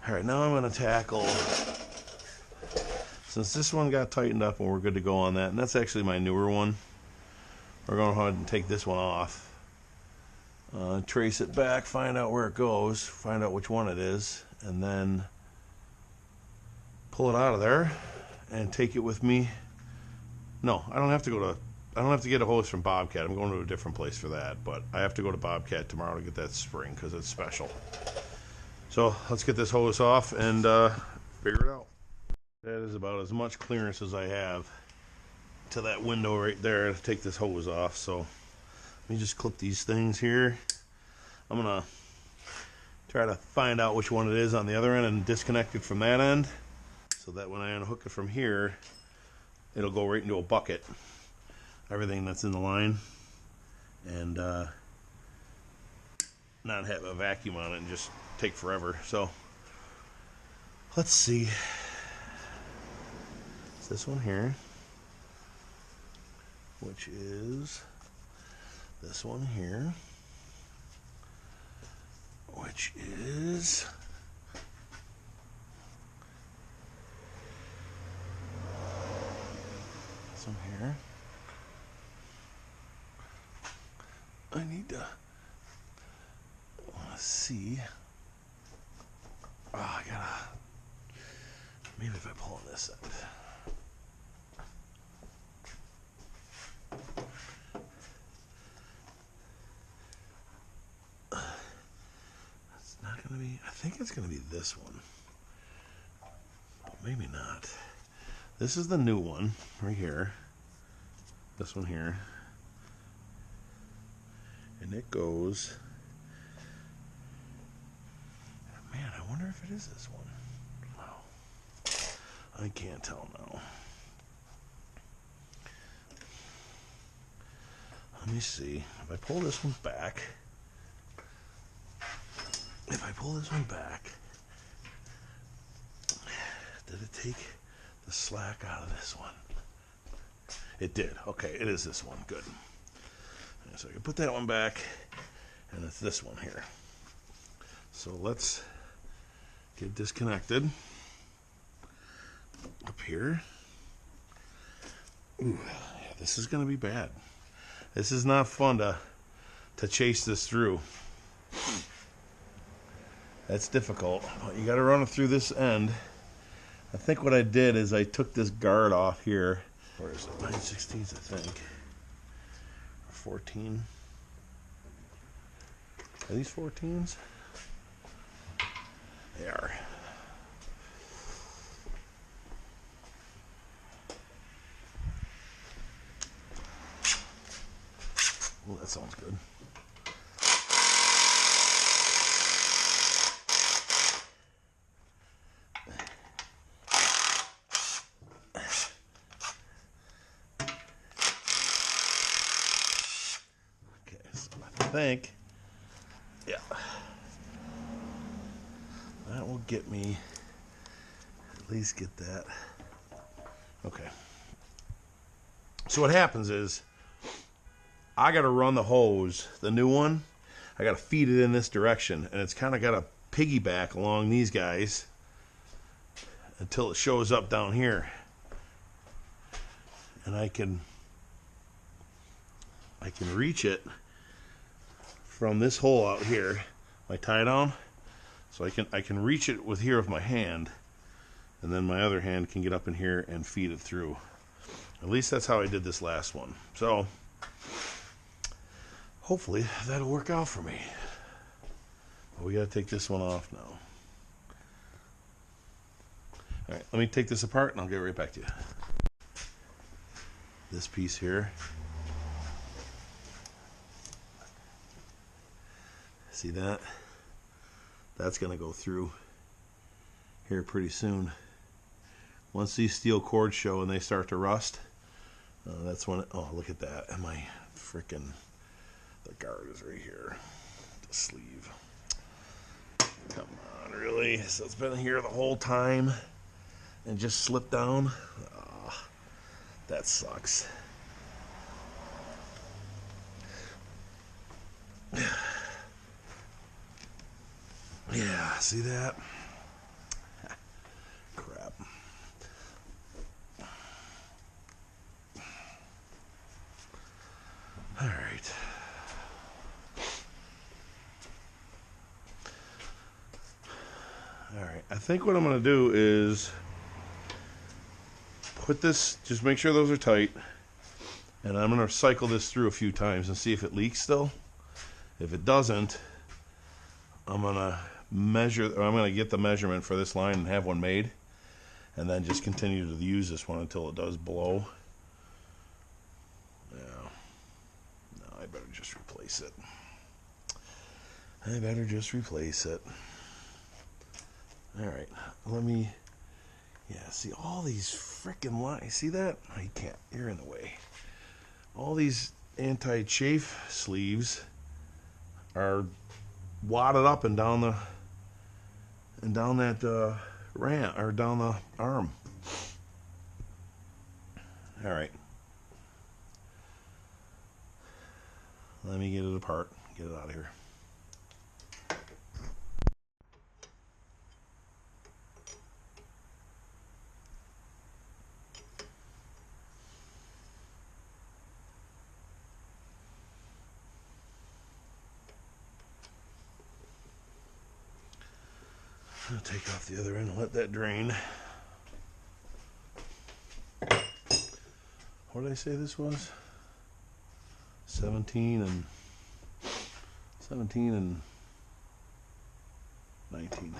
Alright, now I'm going to tackle, since this one got tightened up and we're good to go on that, and that's actually my newer one, we're going to go ahead and take this one off. Trace it back, find out where it goes, find out which one it is, and then pull it out of there and take it with me. No, I don't have to get a hose from Bobcat. I'm going to a different place for that, but I have to go to Bobcat tomorrow to get that spring because it's special. So let's get this hose off and figure it out. That is about as much clearance as I have to that window right there to take this hose off. So let me just clip these things here. I'm gonna try to find out which one it is on the other end and disconnect it from that end, so that when I unhook it from here, it'll go right into a bucket, everything that's in the line, and not have a vacuum on it and just take forever. So let's see. It's this one here, which is this one here, which is this one here. I need to see. Oh, I gotta, maybe if I pull on this end. It's not gonna be, I think it's gonna be this one, but maybe not. This is the new one right here, this one here, and it goes, man, I wonder if it is this one. Wow, I can't tell now. Let me see, if I pull this one back, did it take the slack out of this one? It did. Okay, it is this one. Good. So I can put that one back, and it's this one here. So let's get disconnected up here. Ooh, yeah, this is going to be bad. This is not fun to chase this through. That's difficult. You got to run it through this end. I think what I did is I took this guard off here. Where is it? 9/16, I think. Or 14. Are these 14s? They are. Oh, that sounds good. Think, yeah, that will get me, at least get that. Okay, so what happens is I got to run the hose, the new one, I got to feed it in this direction, and it's kind of got to piggyback along these guys until it shows up down here, and I can reach it from this hole out here, my tie down, so I can reach it with here with my hand, and then my other hand can get up in here and feed it through. At least that's how I did this last one. So hopefully that'll work out for me. But we got to take this one off now. All right, let me take this apart and I'll get right back to you. This piece here. See that? That's going to go through here pretty soon. Once these steel cords show and they start to rust, that's when, oh, look at that. And my frickin', the guard is right here. The sleeve. Come on, really? So it's been here the whole time and just slipped down? Oh, that sucks. Yeah, see that? Alright, I think what I'm going to do is put this, just make sure those are tight, and I'm going to cycle this through a few times and see if it leaks still. If it doesn't, I'm going to measure, or I'm going to get the measurement for this line and have one made, and then just continue to use this one until it does blow. No, I better just replace it. Alright, let me, yeah, see all these frickin' lines, see that? Oh, you can't, you're in the way. All these anti-chafe sleeves are wadded up and down the, and down that ramp, or down the arm. Alright. Let me get it apart, get it out of here. I'll take off the other end and let that drain. What did I say this was? 17 and 19.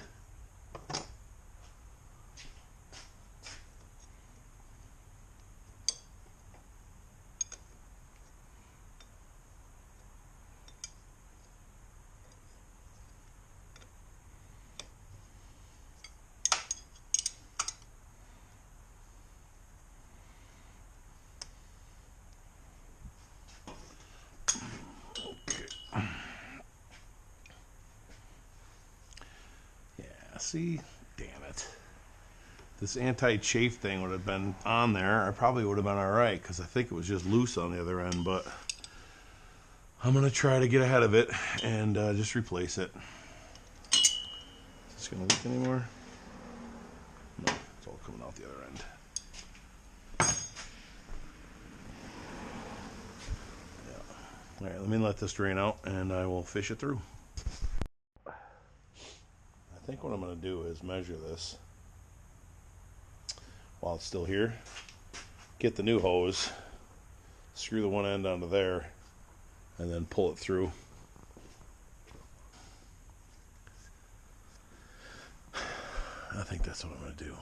See, damn it. This anti-chafe thing would have been on there. I probably would have been alright because I think it was just loose on the other end, but I'm going to try to get ahead of it and just replace it. Is this going to leak anymore? No, it's all coming out the other end. Yeah. Alright, let me let this drain out and I will fish it through. I think what I'm going to do is measure this while it's still here, get the new hose, screw the one end onto there, and then pull it through. I think that's what I'm going to do.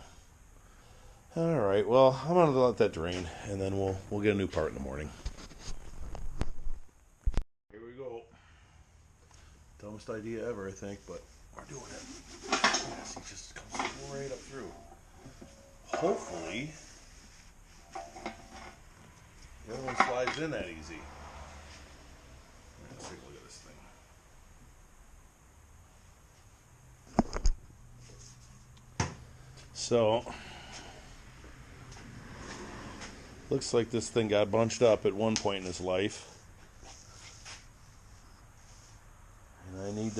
Alright, well, I'm going to let that drain, and then we'll get a new part in the morning. Here we go. Dumbest idea ever, I think, but we're doing it. Yes, he just comes right up through. Hopefully, the other one slides in that easy. Let's take a look at this thing. So, looks like this thing got bunched up at one point in its life. And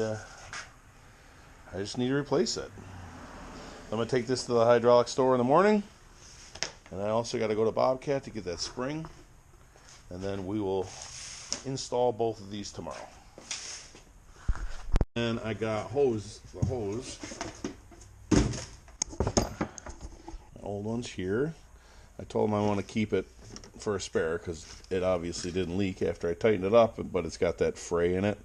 I just need to replace it. I'm going to take this to the hydraulic store in the morning. And I also got to go to Bobcat to get that spring. And then we will install both of these tomorrow. And I got the hose. My old one's here. I told him I want to keep it for a spare because it obviously didn't leak after I tightened it up, but it's got that fray in it.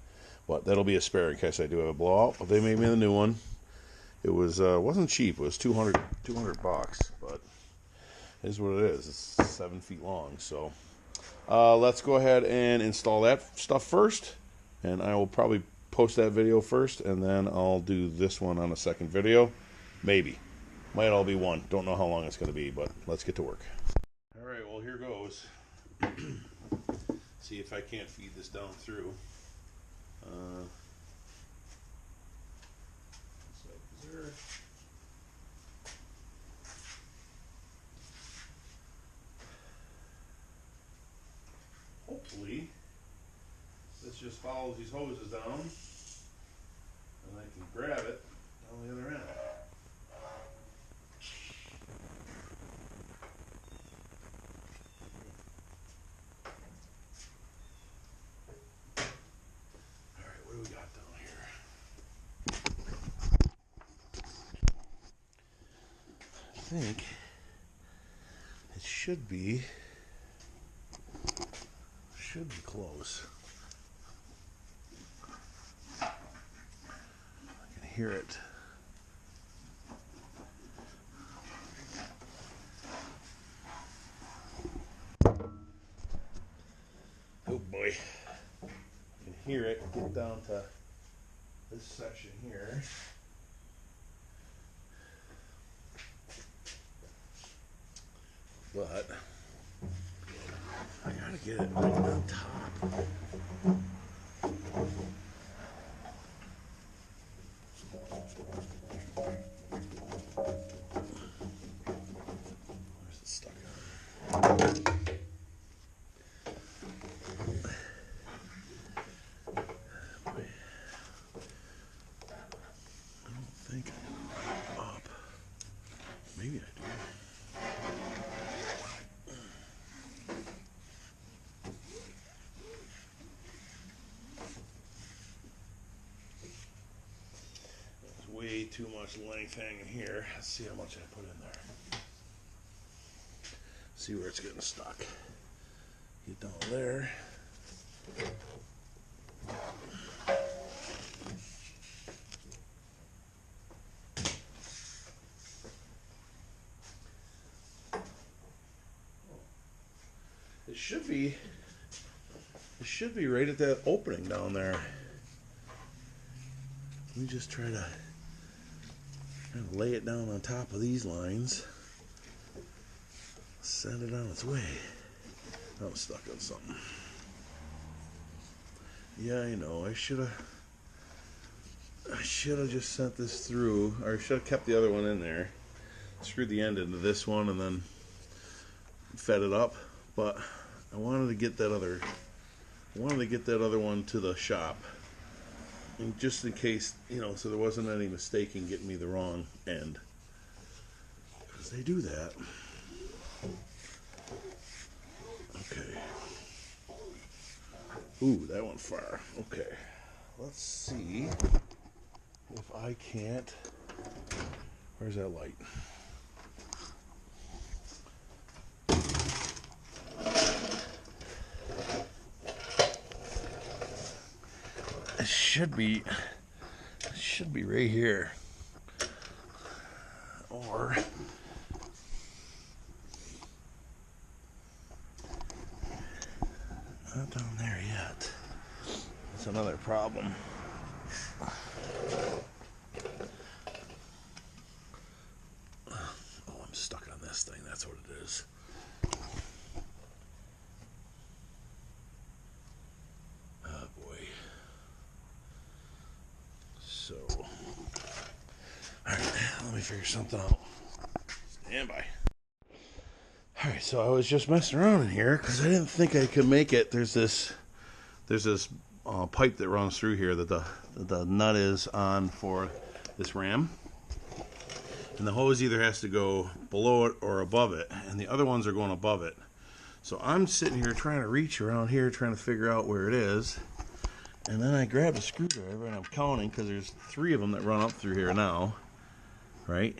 But that'll be a spare in case I do have a blowout. But they made me the new one. It was wasn't cheap. It was $200 bucks, but it is what it is. It's 7 feet long. So let's go ahead and install that stuff first, and I will probably post that video first, and then I'll do this one on a second video. Maybe. Might all be one. Don't know how long it's going to be, but let's get to work. All right, well, here goes. See if I can't feed this down through. Hopefully, this just follows these hoses down, and I can grab it down the other end. Alright, what do we got down here? think it should be close. I can hear it. Oh boy. I can hear it get down to this section here. But I gotta get it right on top. Where's it stuck on? I don't think I'm up. Maybe I do. Way too much length hanging here. Let's see how much I put in there. See where it's getting stuck. Get down there. It should be right at that opening down there. Let me just try to lay it down on top of these lines. Send it on its way. I'm stuck on something. Yeah, I know. I should have just sent this through, or I should have kept the other one in there. Screwed the end into this one and then fed it up. But I wanted to get that other one to the shop. And just in case, you know, so there wasn't any mistake in getting me the wrong end. Because they do that. Okay. Ooh, that went far. Okay. Let's see if I can't. Where's that light? It should be right here, or not down there yet. That's another problem. Oh, I'm stuck on this thing. That's what it is. So, alright, let me figure something out. Stand by. Alright, so I was just messing around in here because I didn't think I could make it. There's this pipe that runs through here that the nut is on for this ram. And the hose either has to go below it or above it, and the other ones are going above it. So I'm sitting here trying to reach around here, trying to figure out where it is. And then I grabbed a screwdriver and I'm counting because there's 3 of them that run up through here now, right?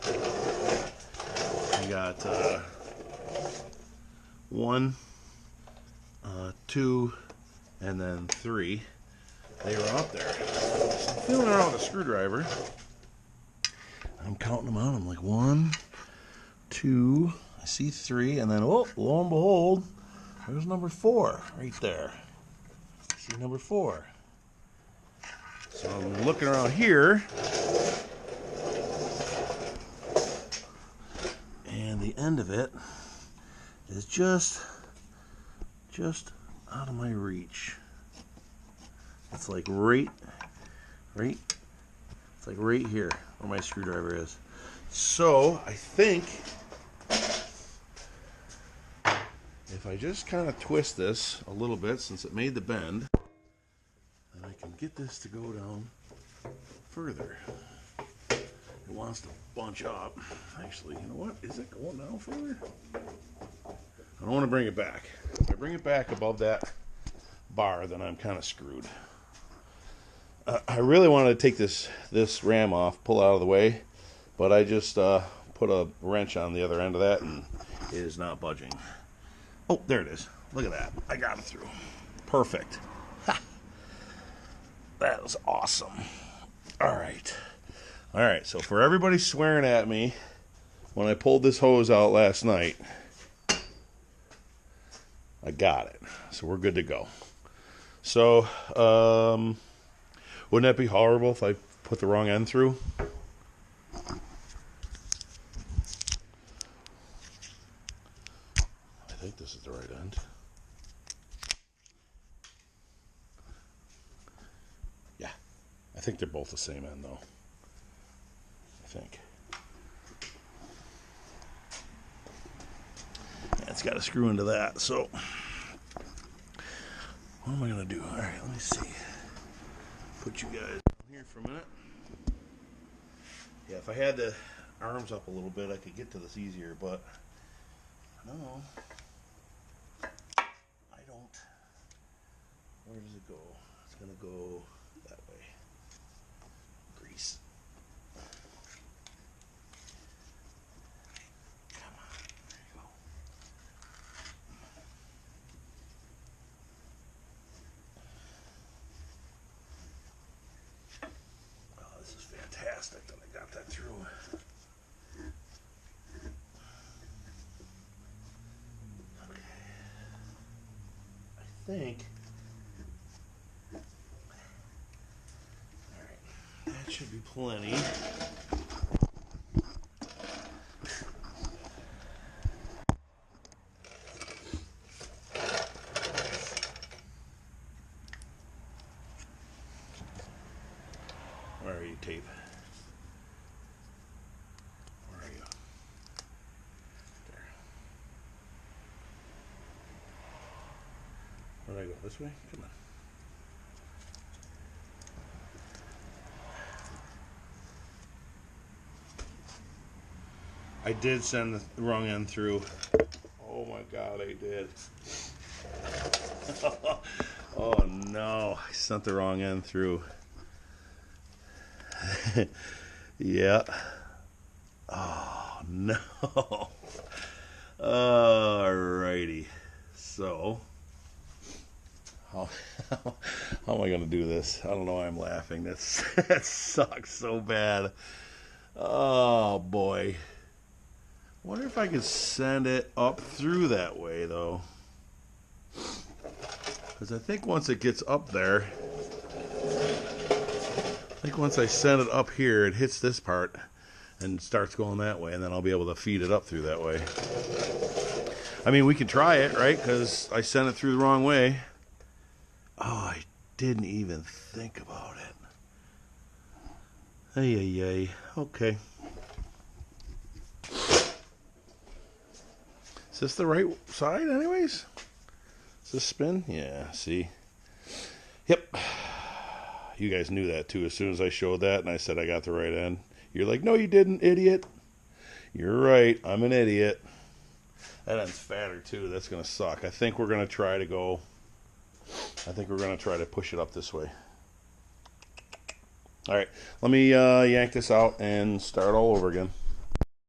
I got 1, 2, and then 3. They were up there. So I'm feeling around with a screwdriver. I'm counting them out. I'm like 1, 2. I see 3, and then oh, lo and behold, there's number 4 right there. See number 4. So I'm looking around here, and the end of it is just out of my reach. It's like right. It's like right here where my screwdriver is. So I think if I just kind of twist this a little bit, since it made the bend, then I can get this to go down further. It wants to bunch up. Actually, you know what? Is it going down further? I don't want to bring it back. If I bring it back above that bar, then I'm kind of screwed. I really wanted to take this ram off, pull it out of the way, but I just put a wrench on the other end of that, and it is not budging. Oh, there it is. Look at that. I got it through. Perfect. Ha. That was awesome. All right, so for everybody swearing at me when I pulled this hose out last night, I got it. So we're good to go. So, wouldn't that be horrible if I put the wrong end through? I think this is the right end. Yeah, I think they're both the same end though. I think. Yeah, it's got a screw into that, so what am I gonna do? All right, let me see. Put you guys here for a minute. Yeah, if I had the arms up a little bit, I could get to this easier, but no, I don't. Where does it go? It's gonna go that way. Grease. Come on, there you go. Oh, this is fantastic that I got that through. Okay. I think. Alright. That should be plenty. Where are you, tape? Where are you? There. Where do I go? This way? Come on. I did send the wrong end through. Oh my God, I did. Oh no, I sent the wrong end through. Yeah. Oh no. Alrighty. So, how am I gonna do this? I don't know why I'm laughing. That sucks so bad. Oh boy. I wonder if I could send it up through that way though. Because I think once it gets up there, I think once I send it up here, it hits this part and starts going that way, and then I'll be able to feed it up through that way. I mean, we can try it, right? Because I sent it through the wrong way. Oh, I didn't even think about it. Ay. Okay. Is this the right side anyways? Is this spin? Yeah, see? Yep. You guys knew that too as soon as I showed that and I said I got the right end. You're like, no you didn't, idiot. You're right, I'm an idiot. That end's fatter too, that's gonna suck. I think we're gonna try to push it up this way. Alright, let me yank this out and start all over again.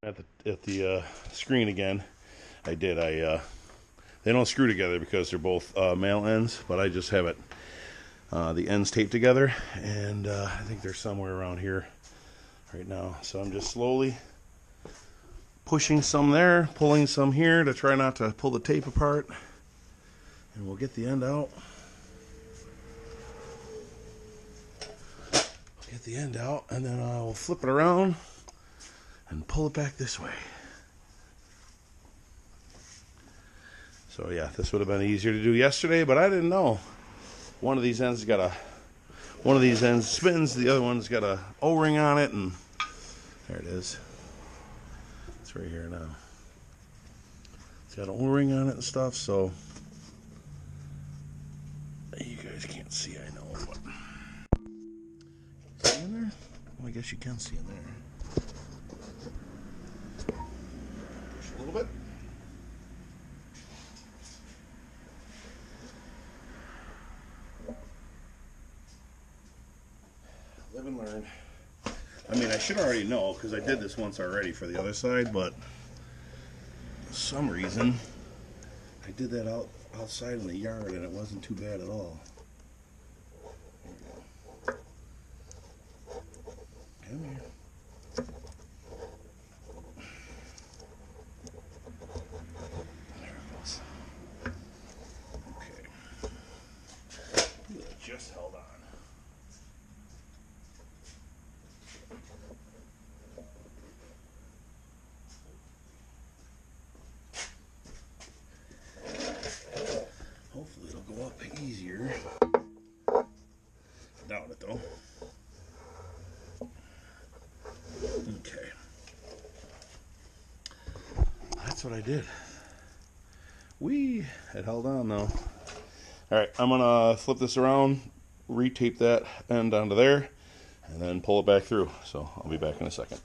At the screen again. They don't screw together because they're both male ends, but I just have it the ends taped together, and I think they're somewhere around here right now. So I'm just slowly pushing some there, pulling some here to try not to pull the tape apart, and we'll get the end out. Get the end out, and then I'll flip it around and pull it back this way. So yeah, this would have been easier to do yesterday, but I didn't know. One of these ends spins, the other one's got a O-ring on it, and there it is. It's right here now. It's got an O-ring on it and stuff, so you guys can't see, I know, but see in there? Well, I guess you can see in there. Push a little bit. Live and learn. I mean, I should already know because I did this once already for the other side, but for some reason I did that outside in the yard and it wasn't too bad at all. Come here. There it goes. Okay. That just held on. Hopefully it'll go up easier. Doubt it though. Okay. That's what I did. We had held on though. Alright, I'm gonna flip this around, re-tape that end onto there, and then pull it back through. So I'll be back in a second.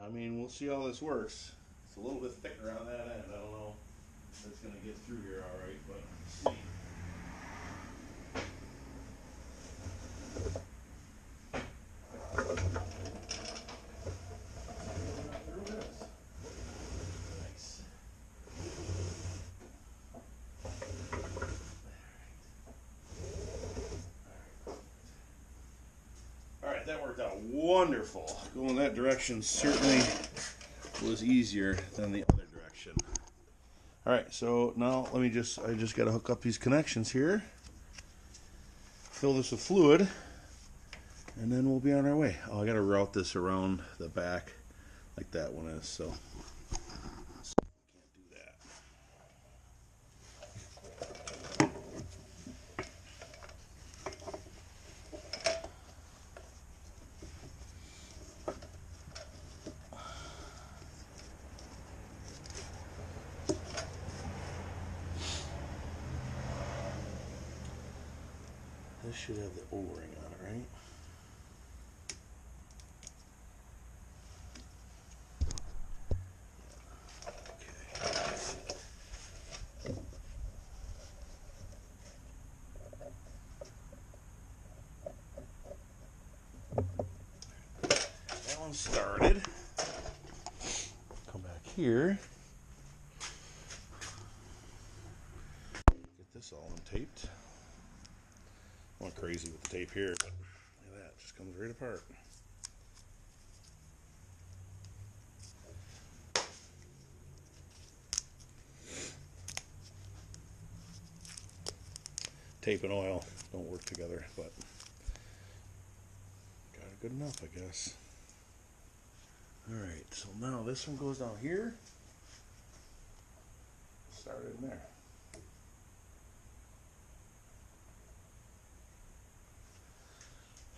I mean, we'll see how this works. It's a little bit thicker on that end. I don't know if it's gonna get through here alright, but let's see. Alright, that worked out wonderful. Going that direction certainly was easier than the other direction. Alright, so now I just got to hook up these connections here, fill this with fluid, and then we'll be on our way. Oh, I got to route this around the back like that one is, so can't do that. This should have the O-ring on it, right? That one started. Come back here. Get this all untaped. I went crazy with the tape here, but look at that, it just comes right apart. Tape and oil don't work together, but got it good enough, I guess. Alright, so now this one goes down here. Started in there.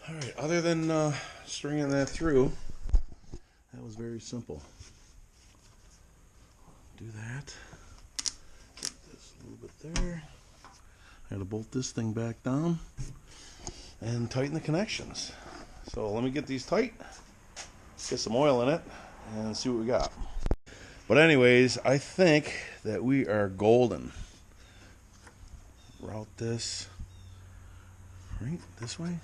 Alright, other than stringing that through, that was very simple. Do that. Put this a little bit there. I gotta bolt this thing back down and tighten the connections. So let me get these tight, get some oil in it, and see what we got. But anyways, I think that we are golden. Route this right this way.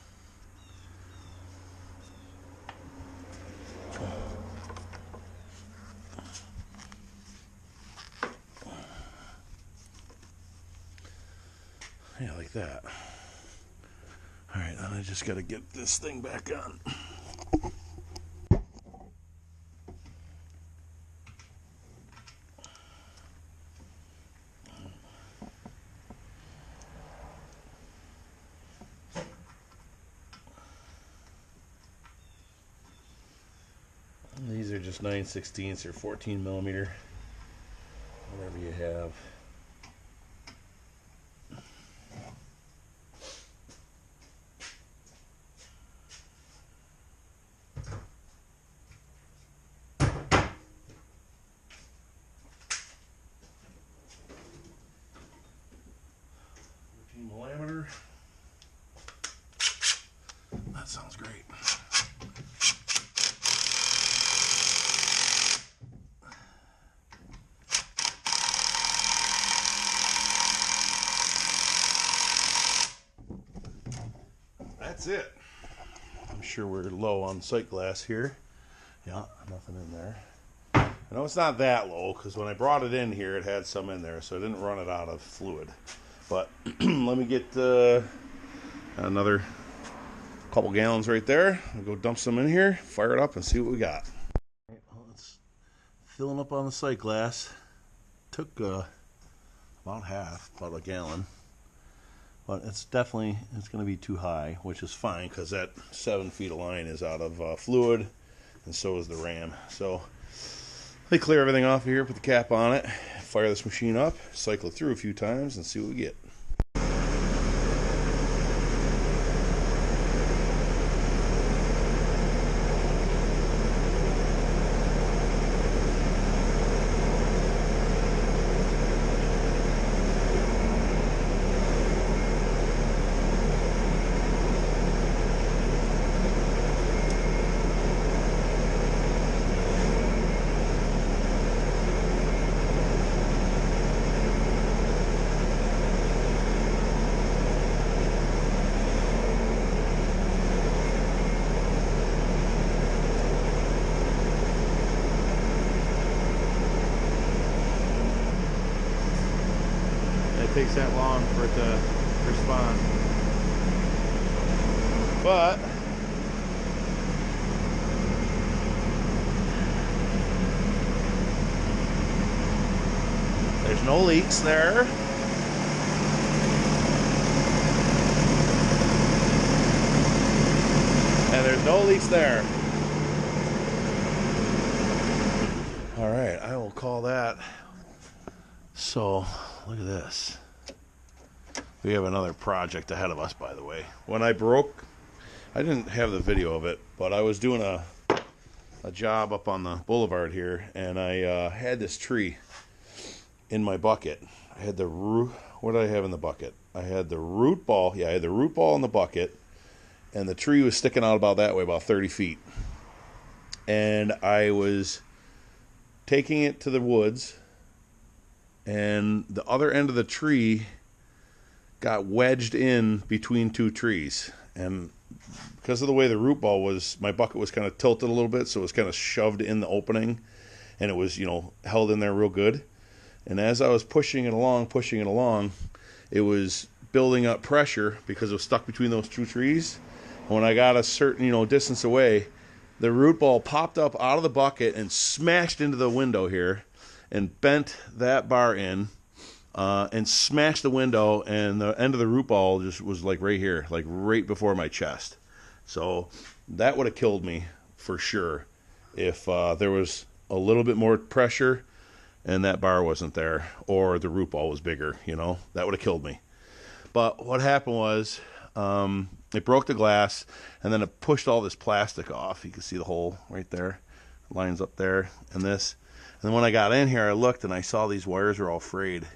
Yeah, like that. Alright, then I just gotta get this thing back on. These are just 9/16 or 14 millimeter, whatever you have. Millimeter. That sounds great. That's it. I'm sure we're low on sight glass here. Yeah, nothing in there. I know it's not that low because when I brought it in here, it had some in there, so I didn't run it out of fluid. But let me get another couple gallons right there. I'll go dump some in here, fire it up, and see what we got. All right, well, it's filling up on the sight glass. Took about half, about a gallon. But it's definitely, it's going to be too high, which is fine because that 7 feet of line is out of fluid, and so is the ram. So they clear everything off here, put the cap on it, fire this machine up, cycle it through a few times, and see what we get. It takes that long for it to respond. But there's no leaks there. And there's no leaks there. All right, I will call that. So, look at this. We have another project ahead of us, by the way. When I broke, I didn't have the video of it, but I was doing a job up on the boulevard here, and I had this tree in my bucket. I had the root. What did I have in the bucket? I had the root ball. Yeah, I had the root ball in the bucket, and the tree was sticking out about that way, about 30 feet. And I was taking it to the woods, and the other end of the tree got wedged in between two trees. And because of the way the root ball was, my bucket was kind of tilted a little bit, so it was kind of shoved in the opening, and it was, you know, held in there real good. And as I was pushing it along, it was building up pressure because it was stuck between those two trees. And when I got a certain, you know, distance away, the root ball popped up out of the bucket and smashed into the window here and bent that bar in. And smashed the window, and the end of the root ball just was like right here, like right before my chest. So that would have killed me for sure if there was a little bit more pressure and that bar wasn't there, or the root ball was bigger, you know, that would have killed me. But what happened was it broke the glass, and then it pushed all this plastic off. You can see the hole right there, lines up there, and this. And then when I got in here, I looked and I saw these wires were all frayed.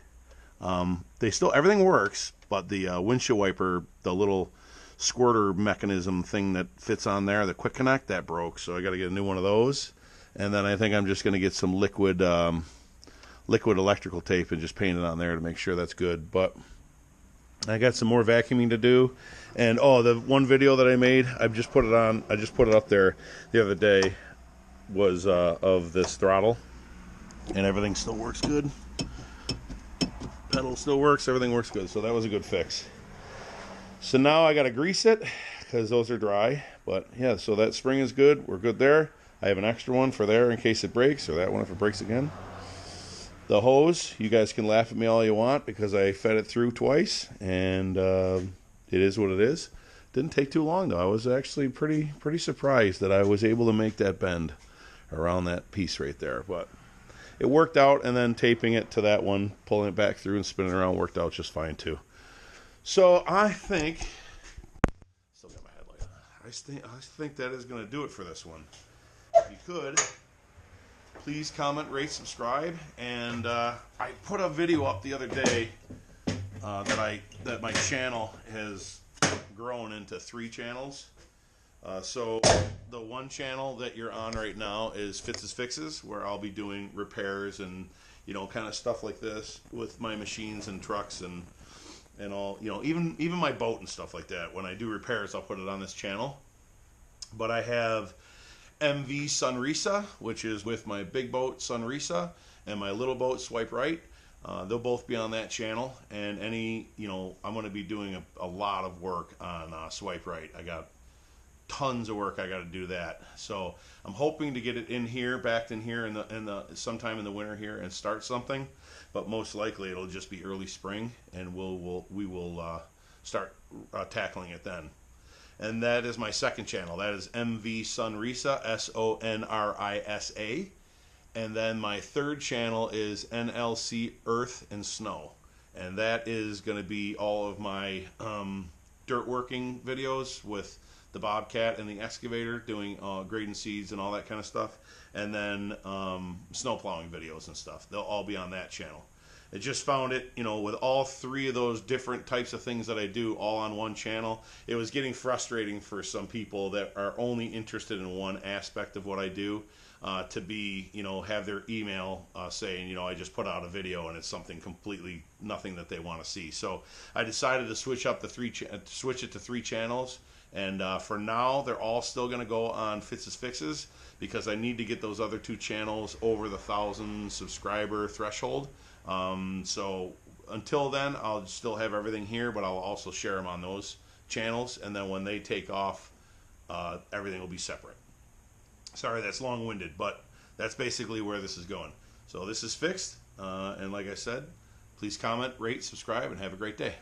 They still, everything works, but the windshield wiper, the little squirter mechanism thing that fits on there, the quick connect, that broke, so I got to get a new one of those. And then I think I'm just going to get some liquid electrical tape and just paint it on there to make sure that's good. But I got some more vacuuming to do. And oh, the one video that I made, I just put it up there the other day, was of this throttle, and everything still works good. Pedal still works, everything works good, so that was a good fix. So now I gotta grease it because those are dry. But yeah, so that spring is good, we're good there. I have an extra one for there in case it breaks, or that one if it breaks again. The hose, you guys can laugh at me all you want because I fed it through twice, and it is what it is. Didn't take too long though. I was actually pretty surprised that I was able to make that bend around that piece right there. But it worked out, and then taping it to that one, pulling it back through and spinning around worked out just fine too. So I think, still got my headlight on. I think that is going to do it for this one. If you could, please comment, rate, subscribe, and I put a video up the other day that my channel has grown into 3 channels. So the one channel that you're on right now is Fitz's Fixes, where I'll be doing repairs and, you know, kind of stuff like this with my machines and trucks and all, you know, even my boat and stuff like that. When I do repairs, I'll put it on this channel. But I have MV Sunrisa, which is with my big boat Sunrisa, and my little boat Swipe Right. They'll both be on that channel, and I'm going to be doing a lot of work on Swipe Right. I got tons of work I got to do that. So I'm hoping to get it in here, backed in here in the sometime in the winter here and start something. But most likely it'll just be early spring, and we will start tackling it then. And that is my second channel. That is MV Sunrisa, Sonrisa. And then my third channel is NLC Earth and Snow. And that is going to be all of my dirt working videos with the Bobcat and the excavator, doing grading seeds and all that kind of stuff. And then snow plowing videos and stuff. They'll all be on that channel. I just found it, with all three of those different types of things that I do all on one channel, it was getting frustrating for some people that are only interested in one aspect of what I do, to be, have their email saying, I just put out a video and it's something completely nothing that they want to see. So I decided to switch it to 3 channels. And for now, they're all still going to go on Fitz's Fixes, because I need to get those other 2 channels over the 1,000 subscriber threshold. So until then, I'll still have everything here, but I'll also share them on those channels. And then when they take off, everything will be separate. Sorry, that's long-winded, but that's basically where this is going. So this is fixed. And like I said, please comment, rate, subscribe, and have a great day.